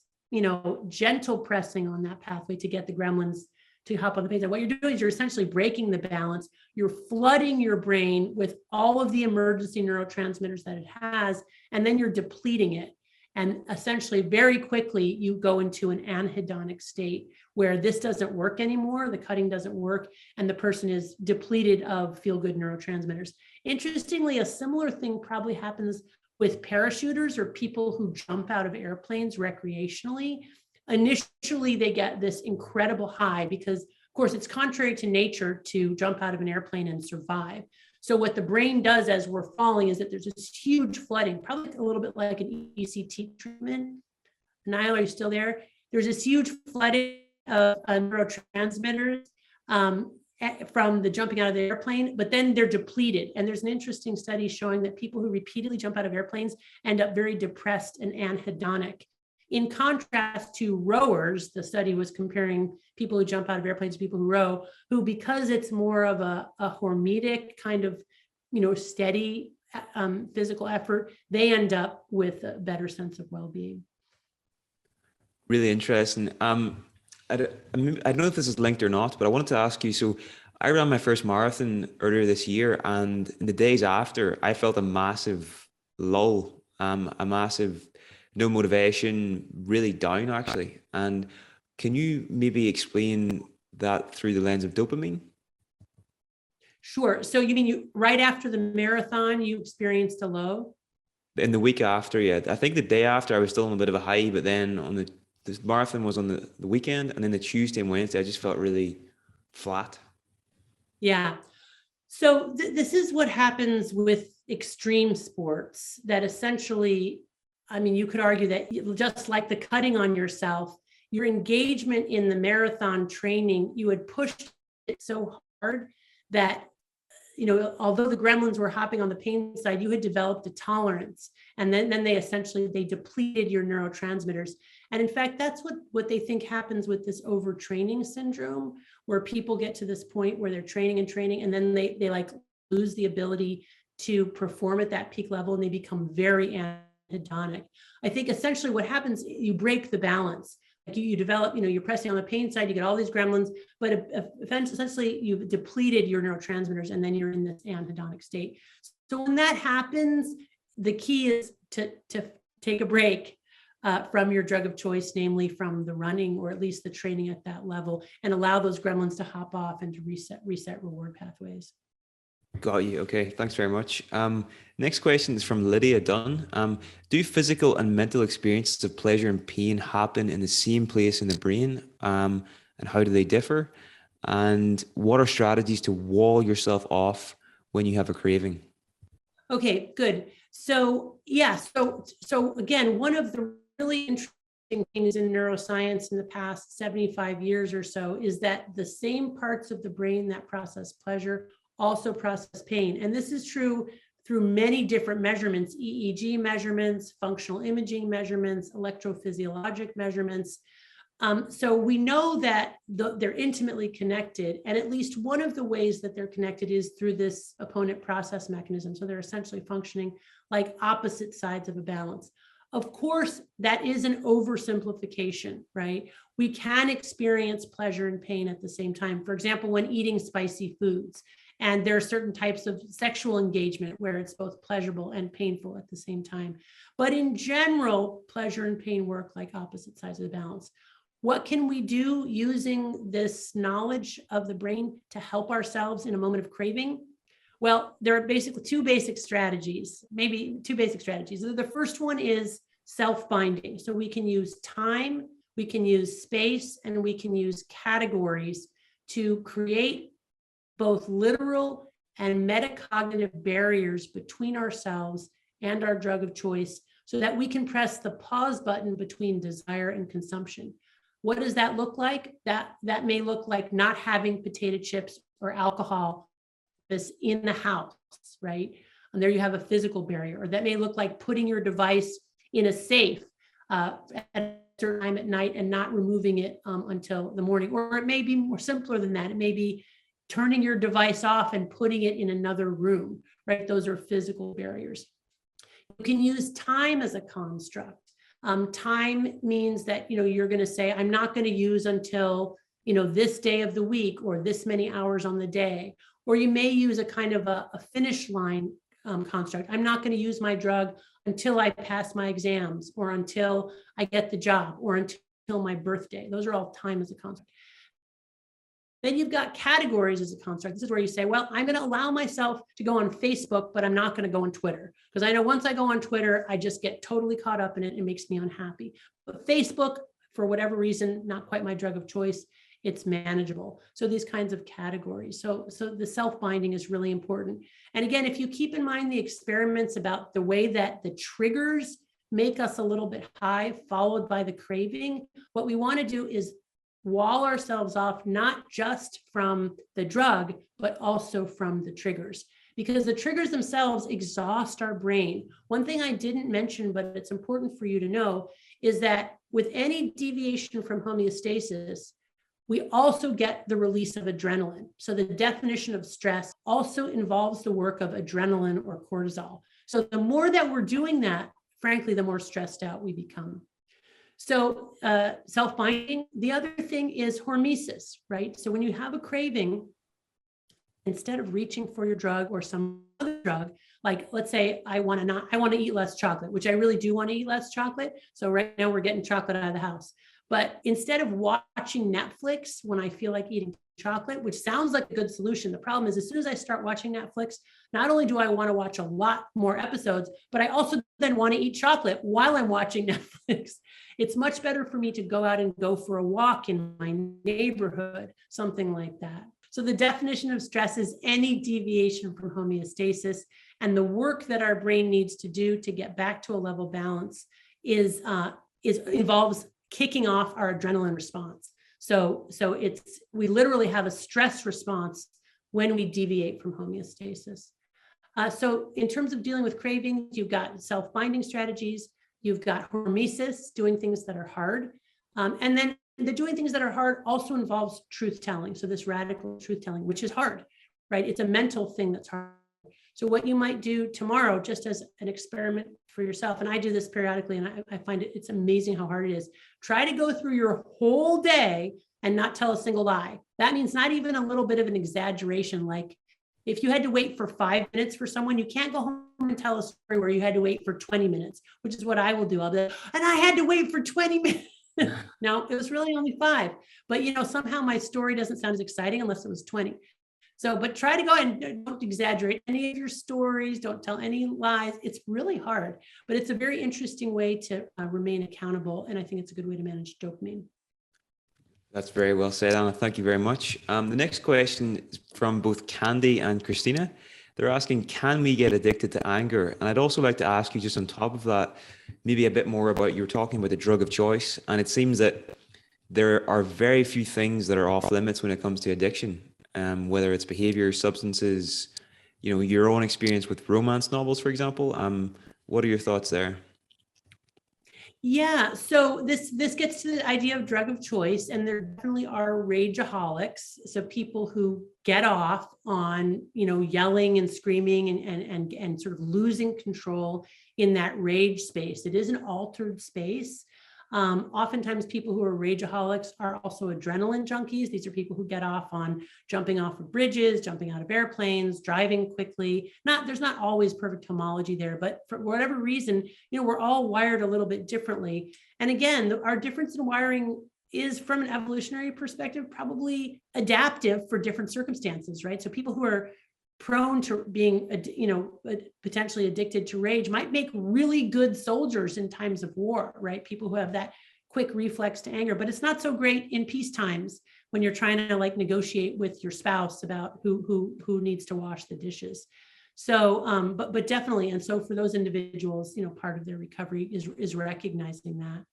gentle pressing on that pathway to get the gremlins to hop on the pace. And what you're doing is you're essentially breaking the balance. You're flooding your brain with all of the emergency neurotransmitters that it has, and then you're depleting it. And essentially, very quickly, you go into an anhedonic state where this doesn't work anymore, the cutting doesn't work, and the person is depleted of feel-good neurotransmitters. Interestingly, a similar thing probably happens with parachuters or people who jump out of airplanes recreationally. Initially, they get this incredible high because, of course, it's contrary to nature to jump out of an airplane and survive. So what the brain does as we're falling is that there's this huge flooding, probably a little bit like an ECT treatment. Niall, are you still there? There's this huge flooding of neurotransmitters from the jumping out of the airplane, but then they're depleted. And there's an interesting study showing that people who repeatedly jump out of airplanes end up very depressed and anhedonic. In contrast to rowers, the study was comparing people who jump out of airplanes to people who row, who, because it's more of a hormetic kind of, steady physical effort, they end up with a better sense of well-being. Really interesting. I don't know if this is linked or not, but I wanted to ask you, so I ran my first marathon earlier this year, and in the days after, I felt a massive lull, a massive no motivation, really down actually. And can you maybe explain that through the lens of dopamine? Sure. So you mean right after the marathon, you experienced a low? In the week after, yeah. I think the day after I was still on a bit of a high, but then on the marathon was on the weekend, and then the Tuesday and Wednesday, I just felt really flat. Yeah. So this is what happens with extreme sports, that essentially, you could argue that just like the cutting on yourself, your engagement in the marathon training, you had pushed it so hard that, although the gremlins were hopping on the pain side, you had developed a tolerance. And then they depleted your neurotransmitters. And in fact, that's what they think happens with this overtraining syndrome, where people get to this point where they're training, and then they like lose the ability to perform at that peak level, and they become very hedonic. I think essentially what happens, you break the balance. Like you develop, you're pressing on the pain side, you get all these gremlins, but essentially you've depleted your neurotransmitters, and then you're in this anhedonic state. So when that happens, the key is to take a break from your drug of choice, namely from the running, or at least the training at that level, and allow those gremlins to hop off and to reset reward pathways. Got you. Okay, thanks very much. Next question is from Lydia Dunn. Do physical and mental experiences of pleasure and pain happen in the same place in the brain? And how do they differ? And what are strategies to wall yourself off when you have a craving? Okay, good. So yeah, so again, one of the really interesting things in neuroscience in the past 75 years or so is that the same parts of the brain that process pleasure also process pain. And this is true through many different measurements: EEG measurements, functional imaging measurements, electrophysiologic measurements. So we know that they're intimately connected, and at least one of the ways that they're connected is through this opponent process mechanism. So they're essentially functioning like opposite sides of a balance. Of course, that is an oversimplification, right? We can experience pleasure and pain at the same time. For example, when eating spicy foods. And there are certain types of sexual engagement where it's both pleasurable and painful at the same time. But in general, pleasure and pain work like opposite sides of the balance. What can we do using this knowledge of the brain to help ourselves in a moment of craving? Well, there are basically two basic strategies. The first one is self-binding. So we can use time, we can use space, and we can use categories to create both literal and metacognitive barriers between ourselves and our drug of choice, so that we can press the pause button between desire and consumption. What does that look like? That may look like not having potato chips or alcohol in the house, right? And there you have a physical barrier. Or that may look like putting your device in a safe at a certain time at night and not removing it until the morning. Or it may be more simpler than that. It may be turning your device off and putting it in another room, right? Those are physical barriers. You can use time as a construct. Time means that, you're going to say, I'm not going to use until, this day of the week or this many hours on the day. Or you may use a kind of a finish line construct. I'm not going to use my drug until I pass my exams, or until I get the job, or until my birthday. Those are all time as a construct. Then you've got categories as a construct. This is where you say, well, I'm going to allow myself to go on Facebook, but I'm not going to go on Twitter. Because I know once I go on Twitter, I just get totally caught up in it. It makes me unhappy. But Facebook, for whatever reason, not quite my drug of choice, it's manageable. So these kinds of categories. So the self-binding is really important. And again, if you keep in mind the experiments about the way that the triggers make us a little bit high, followed by the craving, what we want to do is wall ourselves off, not just from the drug, but also from the triggers, because the triggers themselves exhaust our brain. One thing I didn't mention, but it's important for you to know, is that with any deviation from homeostasis, we also get the release of adrenaline. So the definition of stress also involves the work of adrenaline or cortisol. So the more that we're doing that, frankly, the more stressed out we become. So self-binding. The other thing is hormesis, right? So when you have a craving, instead of reaching for your drug or some other drug, like let's say I want to eat less chocolate, which I really do want to eat less chocolate. So right now we're getting chocolate out of the house. But instead of watching Netflix when I feel like eating chocolate, which sounds like a good solution, the problem is as soon as I start watching Netflix, not only do I want to watch a lot more episodes, but I also then want to eat chocolate while I'm watching Netflix. It's much better for me to go out and go for a walk in my neighborhood, something like that. So the definition of stress is any deviation from homeostasis, and the work that our brain needs to do to get back to a level balance involves kicking off our adrenaline response. So we literally have a stress response when we deviate from homeostasis. So in terms of dealing with cravings, you've got self-binding strategies, you've got hormesis, doing things that are hard, and then the doing things that are hard also involves truth telling. So this radical truth telling, which is hard, right? It's a mental thing that's hard. So what you might do tomorrow, just as an experiment for yourself, and I do this periodically, and I find it's amazing how hard it is. Try to go through your whole day and not tell a single lie. That means not even a little bit of an exaggeration. Like if you had to wait for 5 minutes for someone, you can't go home and tell a story where you had to wait for 20 minutes, which is what I will do. I'll be like, and I had to wait for 20 minutes. No, it was really only 5. But somehow my story doesn't sound as exciting unless it was 20. So, but try to go and don't exaggerate any of your stories. Don't tell any lies. It's really hard, but it's a very interesting way to remain accountable. And I think it's a good way to manage dopamine. That's very well said, Anna. Thank you very much. The next question is from both Candy and Christina. They're asking, can we get addicted to anger? And I'd also like to ask you, just on top of that, maybe a bit more about, you were talking about the drug of choice. And it seems that there are very few things that are off limits when it comes to addiction. Whether it's behavior, substances, your own experience with romance novels, for example. What are your thoughts there? Yeah, so this gets to the idea of drug of choice, and there definitely are rageaholics. So people who get off on, yelling and screaming and sort of losing control in that rage space. It is an altered space. Oftentimes people who are rageaholics are also adrenaline junkies. These are people who get off on jumping off of bridges, jumping out of airplanes, driving quickly. There's not always perfect homology there, but for whatever reason, we're all wired a little bit differently. And again, our difference in wiring is, from an evolutionary perspective, probably adaptive for different circumstances, right? So people who are prone to being, potentially addicted to rage might make really good soldiers in times of war, right? People who have that quick reflex to anger, but it's not so great in peace times when you're trying to negotiate with your spouse about who needs to wash the dishes. So, but definitely, and so for those individuals, part of their recovery is recognizing that.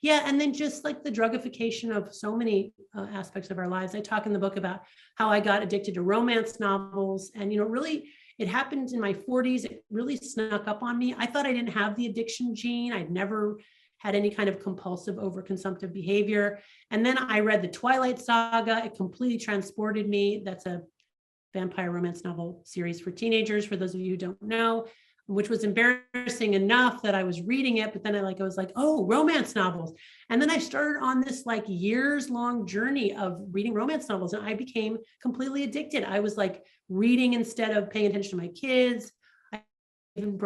Yeah, and then just like the drugification of so many aspects of our lives. I talk in the book about how I got addicted to romance novels, and really, it happened in my 40s. It really snuck up on me. I thought I didn't have the addiction gene. I'd never had any kind of compulsive overconsumptive behavior. And then I read the Twilight Saga. It completely transported me. That's a vampire romance novel series for teenagers, for those of you who don't know, which was embarrassing enough that I was reading it, but then I was like, oh, romance novels. And then I started on this years long journey of reading romance novels, and I became completely addicted. I was reading instead of paying attention to my kids. I even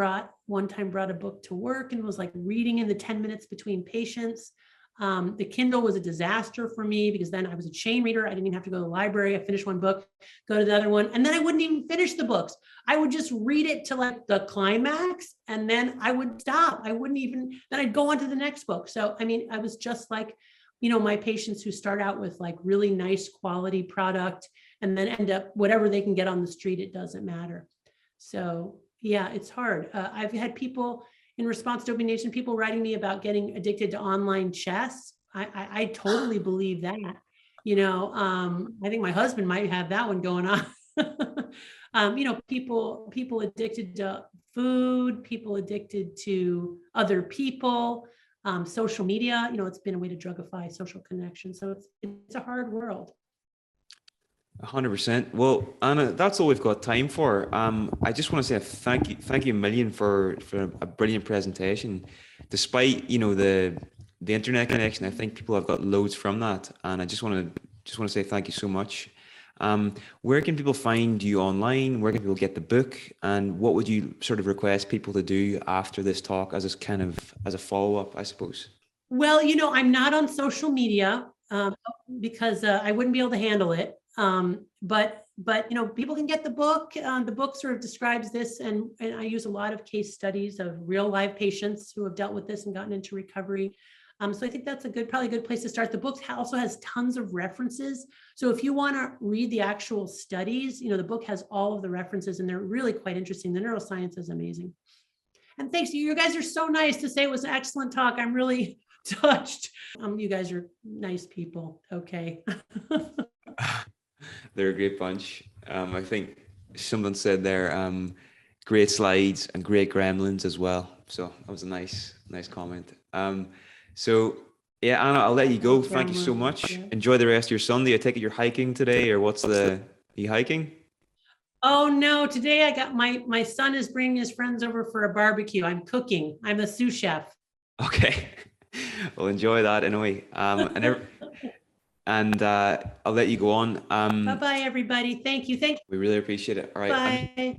one time brought a book to work and was reading in the 10 minutes between patients. The Kindle was a disaster for me because then I was a chain reader. I didn't even have to go to the library. I finished one book, go to the other one, and then I wouldn't even finish the books. I would just read it to the climax, and then I would stop. I wouldn't even, then I'd go on to the next book. So, I was just my patients who start out with really nice quality product and then end up whatever they can get on the street, it doesn't matter. So yeah, it's hard. I've had people, in response to Open Nation, people writing me about getting addicted to online chess. I totally believe that. I think my husband might have that one going on. People addicted to food, people addicted to other people, social media, it's been a way to drugify social connection. So it's a hard world. 100%. Well, Anna, that's all we've got time for. I just want to say thank you a million for a brilliant presentation. Despite the internet connection, I think people have got loads from that, and I just want to say thank you so much. Where can people find you online? Where can people get the book? And what would you sort of request people to do after this talk as a follow-up, I suppose? Well, I'm not on social media because I wouldn't be able to handle it. But people can get the book. The book sort of describes this, and I use a lot of case studies of real live patients who have dealt with this and gotten into recovery. So I think that's probably a good place to start. The book also has tons of references. So if you want to read the actual studies, the book has all of the references, and they're really quite interesting. The neuroscience is amazing. And thanks, you guys are so nice to say it was an excellent talk. I'm really touched. You guys are nice people. Okay. They're a great bunch. I think someone said there, great slides and great gremlins as well. So that was a nice comment. So yeah, Anna, I'll let you go. Thank you so much. Yeah. Enjoy the rest of your Sunday. I take it you're hiking today, or are you hiking? Oh no, today I got my son is bringing his friends over for a barbecue. I'm cooking. I'm a sous chef. Okay. Well, enjoy that anyway. And I'll let you go on. Bye-bye, everybody. Thank you. We really appreciate it. All right. Bye.